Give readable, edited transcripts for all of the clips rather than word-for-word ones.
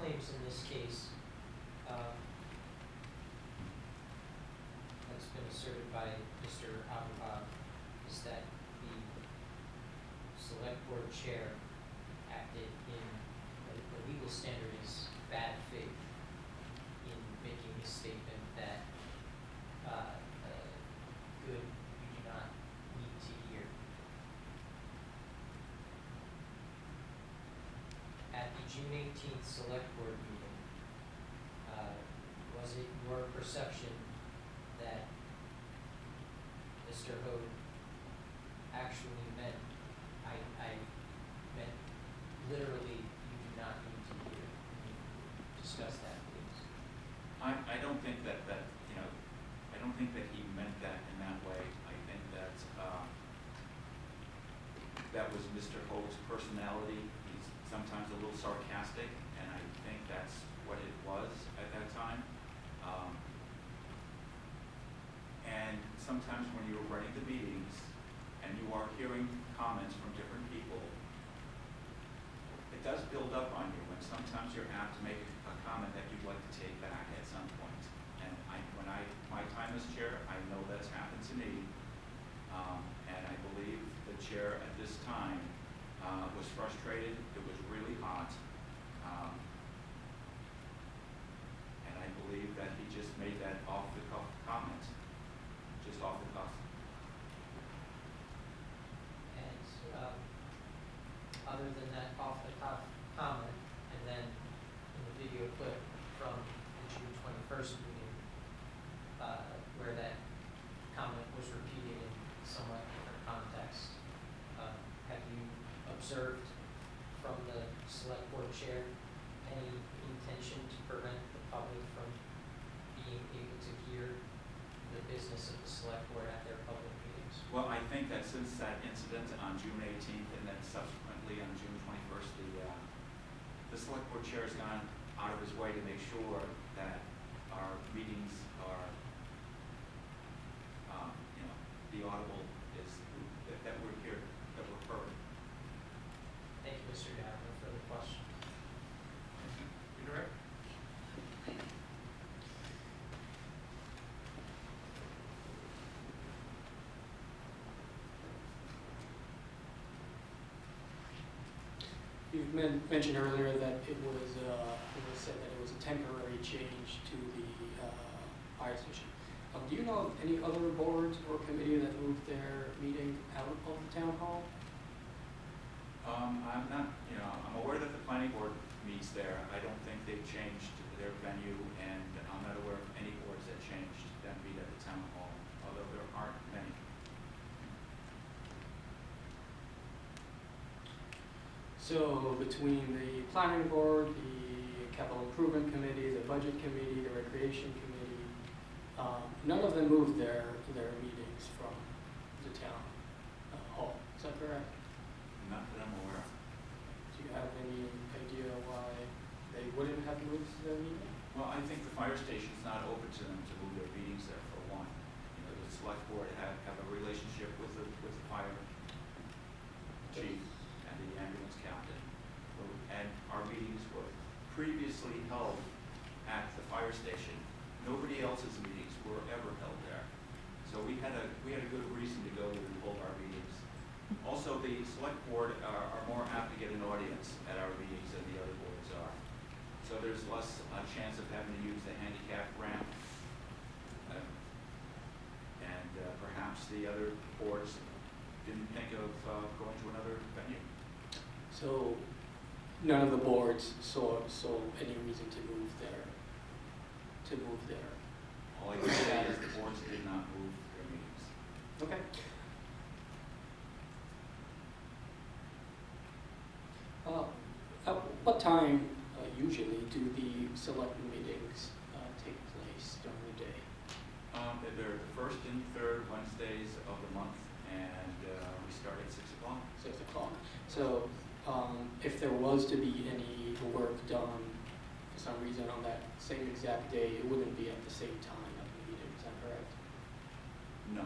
claims in this case, that's been asserted by Mr. Abubab, is that the select board chair acted in, the legal standard is bad faith in making a statement that good you do not need to hear. At the June 18th select board meeting, was it your perception that Mr. Hogue actually meant, I meant literally you do not need to hear? Can you discuss that, please? I don't think that I don't think that he meant that in that way. I think that that was Mr. Hogue's personality. He's sometimes a little sarcastic, and I think that's what it was at that time. And sometimes when you're running the meetings and you are hearing comments from different people, it does build up on you, and sometimes you're apt to make a comment that you'd like to take back at some point. And my time as chair, I know that's happened to me, and I believe the chair at this time was frustrated. It was really hot, and I believe that he just made that off-the-cuff comment, just off the cuff. And other than that off-the-cuff comment, and then in the video clip from the June 21st meeting, where that comment was repeated in somewhat different context, have you observed from the select board chair any intention to prevent the public from being able to hear the business of the select board at their public meetings? Well, I think that since that incident on June 18th and then subsequently on June 21st, the select board chair has gone out of his way to make sure that our meetings are, the audible is, that we're here, that we're heard. Thank you, Mr. Dow. No further questions. You direct? You mentioned earlier that it was said that it was a temporary change to the fire station. Do you know of any other boards or committee that moved their meeting out of the town hall? I'm not, I'm aware that the planning board meets there. I don't think they've changed their venue, and I'm not aware of any boards that changed that meet at the town hall, although there aren't many. So between the planning board, the capital improvement committee, the budget committee, the recreation committee, none of them moved their meetings from the town hall. Is that correct? Not that I'm aware of. Do you have any idea why they wouldn't have moved their meeting? Well, I think the fire station's not open to them to move their meetings there, for one. The select board have a relationship with the fire chief and the ambulance captain. And our meetings were previously held at the fire station. Nobody else's meetings were ever held there. So we had a good reason to go there and hold our meetings. Also, the select board are more apt to get an audience at our meetings than the other boards are. So there's less chance of having to use the handicap ramp. And perhaps the other boards didn't think of going to another venue. So none of the boards saw any reason to move there. All I can say is the boards did not move their meetings. Okay. At what time usually do the select meetings take place during the day? They're the first and third Wednesdays of the month, and we start at 6 o'clock. 6 o'clock. So if there was to be any work done for some reason on that same exact day, it wouldn't be at the same time at the meeting. Is that correct? No.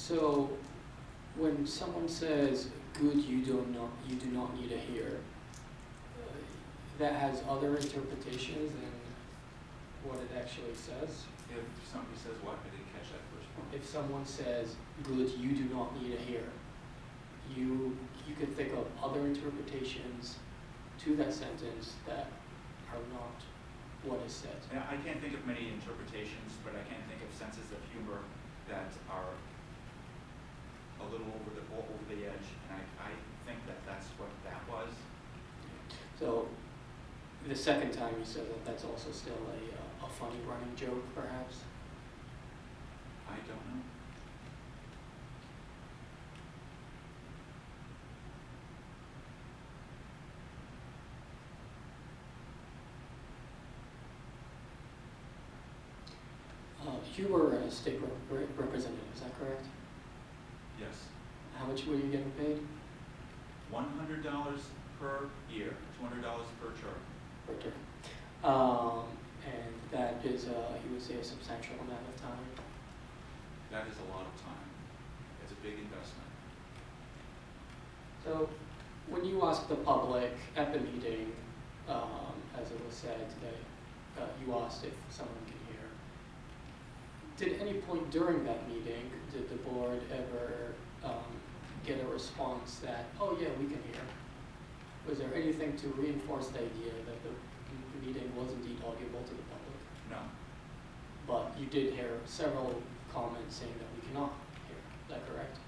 So when someone says, good, you do not need to hear, that has other interpretations than what it actually says. If somebody says what, I didn't catch that first one. If someone says, good, you do not need to hear, you could think of other interpretations to that sentence that are not what is said. And I can't think of many interpretations, but I can think of senses of humor that are a little over the edge, and I think that that's what that was. So the second time you said that, that's also still a funny running joke, perhaps? I don't know. You were a state representative, is that correct? Yes. How much were you getting paid? $100 per year, $200 per term. Per term. And that is, you would say, a substantial amount of time? That is a lot of time. It's a big investment. So when you ask the public at the meeting, as it was said today, you asked if someone can hear. Did any point during that meeting, did the board ever get a response that, oh yeah, we can hear? Was there anything to reinforce the idea that the meeting was indeed audible to the public? No. But you did hear several comments saying that we cannot hear. Is that correct?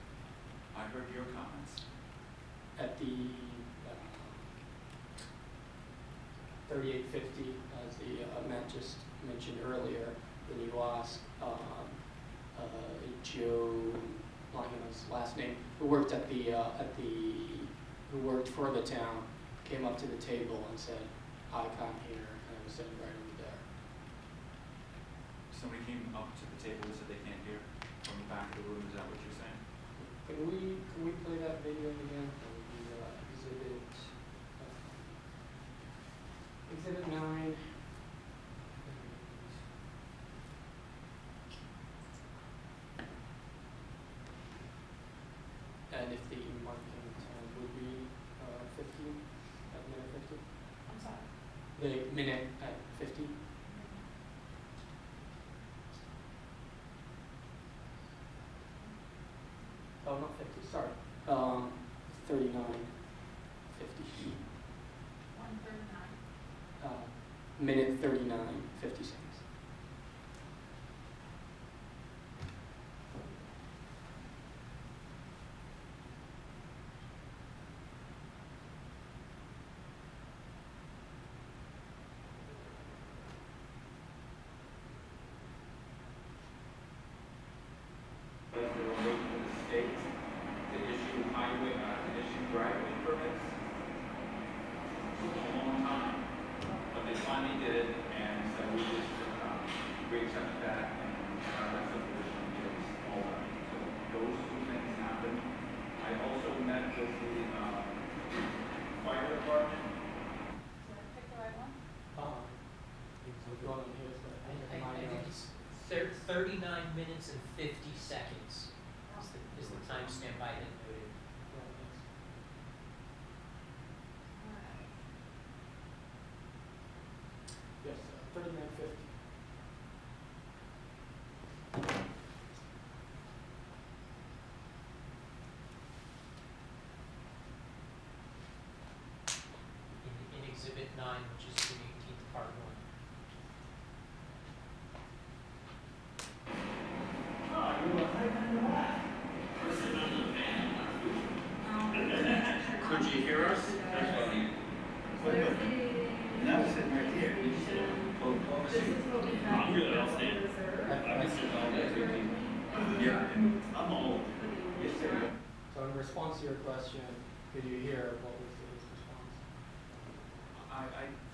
I heard your comments. At the 3850, as the Matt just mentioned earlier, when you asked Joe, not his last name, who worked who worked for the town, came up to the table and said, I can't hear, and I was sitting right over there. Somebody came up to the table and said they can't hear from the back of the room. Is that what you're saying? Can we play that video again? That would be exhibit 9. And if the marking time would be 50, at minute 50? I'm sorry. The minute at 50? Oh, not 50, sorry. 39, 50. 139. Minute 39, 50 seconds. They were making the state to issue driveway permits. Took a long time, but they finally did it, and so we accepted that, and that subdivision is all done. So those two things happened. I also met with the fire department. Did I pick the right one? We're going on here, but I think it's 39 minutes and 50 seconds is the timestamp I had noted. Alright. Yes, 39, 50. In exhibit 9, which is the 18th part 1. Could you hear us? Now it's sitting right here. I'm good, I'll stand. I can sit all day. Yeah. I'm old. Yes, sir. So in response to your question, could you hear what was his response?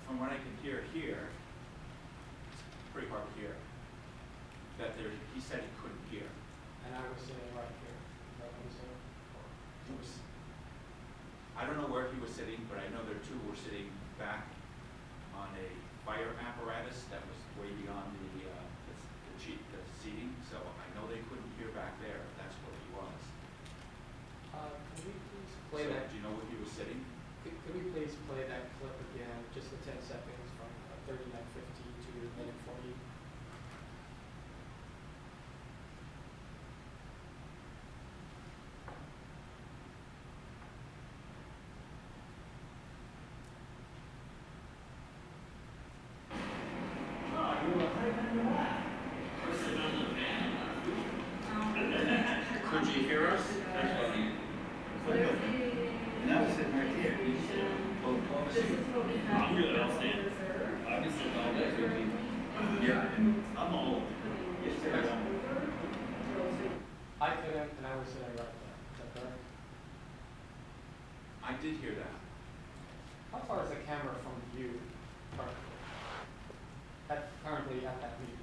From what I can hear here, it's pretty hard to hear, that he said he couldn't hear. And I was sitting right here. Is that what you said? He was, I don't know where he was sitting, but I know there two were sitting back on a fire apparatus that was way beyond the seating, so I know they couldn't hear back there, if that's where he was. play So, that. do you know where he was sitting? Could we please play that clip again, just the 10 seconds from 39:50 to minute 40? Could you hear us? That's funny. And I was sitting right here. I'm good, I'll stand. I've been sitting all day with people. Yeah, and I'm all. I couldn't, and I was sitting right there. Is that correct? I did hear that. How far is the camera from you currently? Currently at that meeting?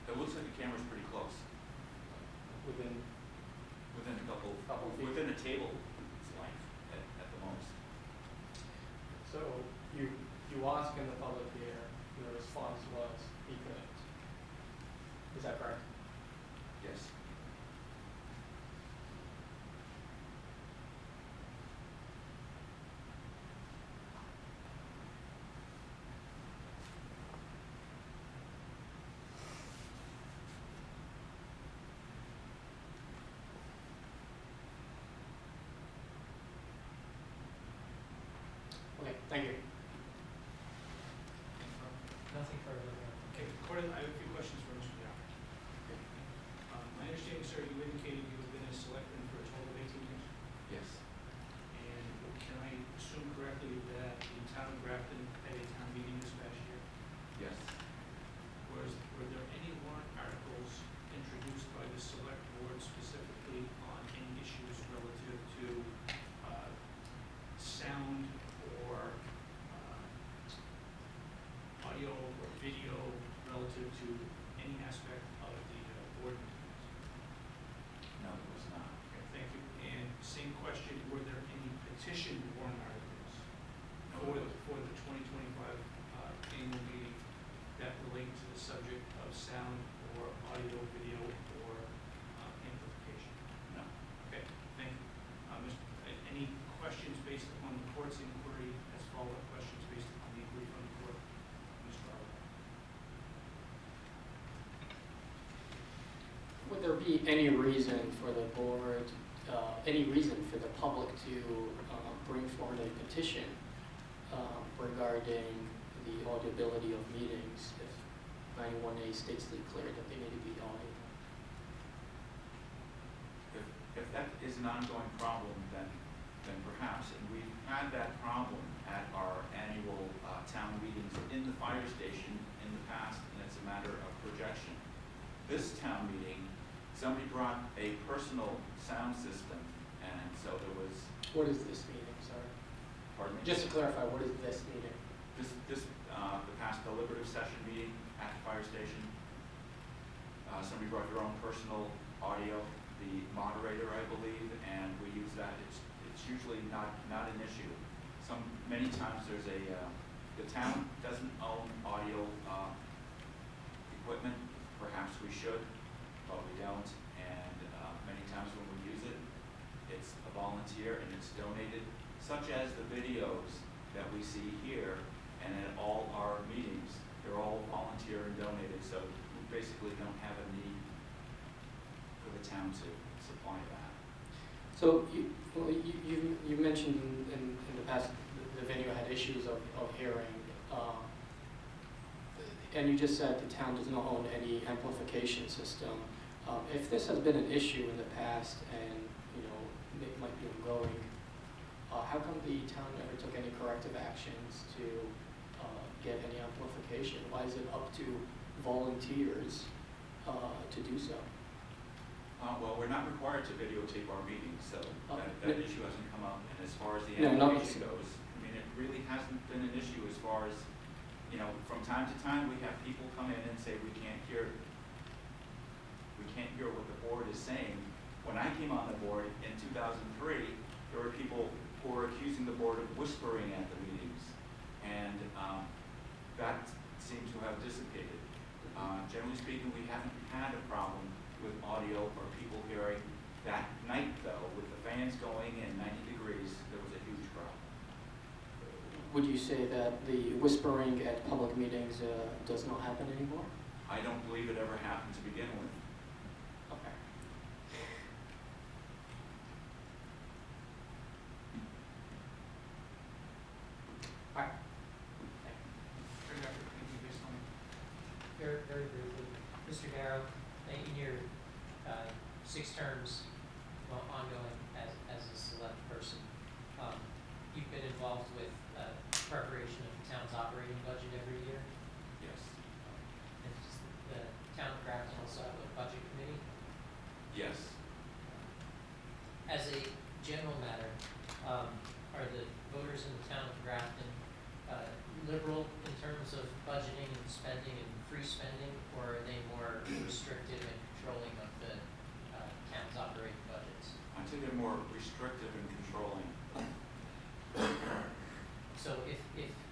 It looks like the camera's pretty close, Within, within a Couple feet. within a table's length at the most. so you asked in the public here, your response was he couldn't. Is that correct? Yes. Okay, thank you. Nothing further. Okay, Gordon, I have a few questions for Mr. Dow. My understanding, sir, you indicated you have been a selectman for a total of 18 years. Yes. And can I assume correctly that the town of Grafton had a town meeting this past year? Yes. Were there any warrant articles introduced by the select board specifically on any issues relative to sound or audio or video relative to any aspect of the board meetings? No, it was not. Okay, thank you. And same question, were there any petition warrant articles No, for the 2025 annual meeting that relate to the subject of sound or audio, video, or amplification? no. Okay, thank you. Any questions based upon the court's inquiry as follow-up questions based upon the inquiry from the court? Mr. Arlen? Would there be any reason for the board, any reason for the public to bring forward a petition regarding the audibility of meetings if 91A states declare that they need to be audible? If that is an ongoing problem, then perhaps, and we've had that problem at our annual town meetings in the fire station in the past, and it's a matter of projection. This town meeting, somebody brought a personal sound system, and so there was, What is this meeting, sorry? pardon me? Just to clarify, what is this meeting? The past deliberative session meeting at the fire station. Somebody brought their own personal audio, the moderator, I believe, and we use that. It's usually not an issue. Many times there's the town doesn't own audio equipment. Perhaps we should, but we don't. And many times when we use it, it's a volunteer and it's donated, such as the videos that we see here and at all our meetings. They're all volunteer and donated, so we basically don't have a need for the town to supply that. So you mentioned in the past the venue had issues of hearing, and you just said the town does not own any amplification system. If this has been an issue in the past and it might be ongoing, how come the town never took any corrective actions to get any amplification? Why is it up to volunteers to do so? Well, we're not required to videotape our meetings, so that issue hasn't come up. And as far as the No, not amplification goes, I mean, it really hasn't been an issue as far as, from time to time, we have people come in and say, we can't hear what the board is saying. When I came on the board in 2003, there were people who were accusing the board of whispering at the meetings, and that seems to have dissipated. Generally speaking, we haven't had a problem with audio or people hearing That night though, with the fans going and 90 degrees, there was a huge crowd. Would you say that the whispering at public meetings does not happen anymore? I don't believe it ever happened to begin with. Okay. All right. Turn back to anything based on. Very, very briefly, Mr. Darrow, in your 6 terms ongoing as a select person, you've been involved with preparation of the town's operating budget every year. Yes. And does the town of Grafton also have a budget committee? Yes. As a general matter, are the voters in the town of Grafton liberal in terms of budgeting and spending and free spending, or are they more restrictive and controlling of the town's operating budgets? I'd say they're more restrictive and controlling. So if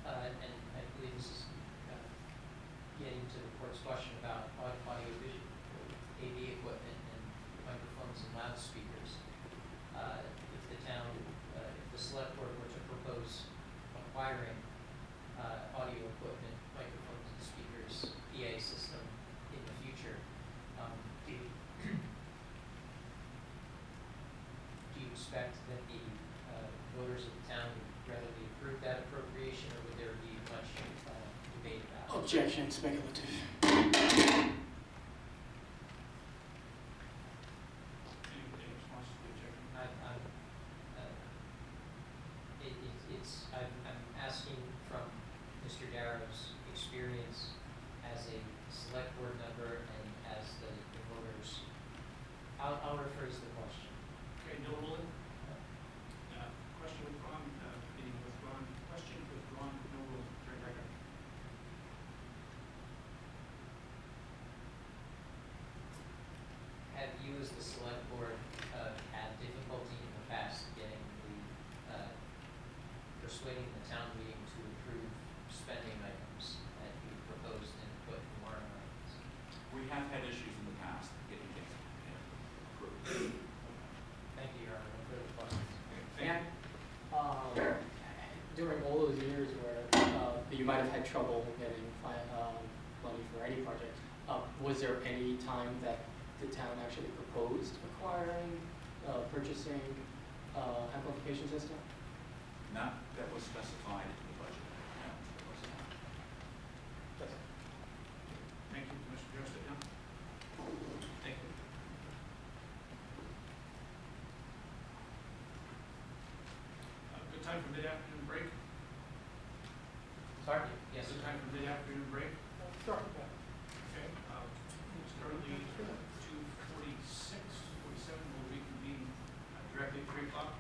and I believe this is getting to the court's question about audio visual, AV equipment and microphones and loudspeakers, if the town, if the select board were to propose acquiring audio equipment, microphones and speakers, PA system in the future, do you expect that the voters of the town would readily approve that appropriation, or would there be much debate about it? Objection, speculative. Any response to the objection? I'm asking from Mr. Darrow's experience as a select board member and as the voters. I'll rephrase the question. Okay, no ruling. Question withdrawn, meeting withdrawn, question withdrawn, no ruling. Turn back up. Have you, as the select board, had difficulty in the past getting persuading the town meeting to approve spending items that you proposed and put in warrant articles? We have had issues in the past getting things approved. Thank you, Your Honor. No further questions. And during all those years where you might have had trouble getting money for any project, was there any time that the town actually proposed acquiring, purchasing amplification system? Not that was specified in the budget. No, it was not. Thank you, Mr. Darrow, sit down. Thank you. Good time for mid-afternoon break? Sorry? Yes, Good sir. time for mid-afternoon break? Sure. Okay, it's currently 2:46, 47, we'll reconvene directly at 3 o'clock.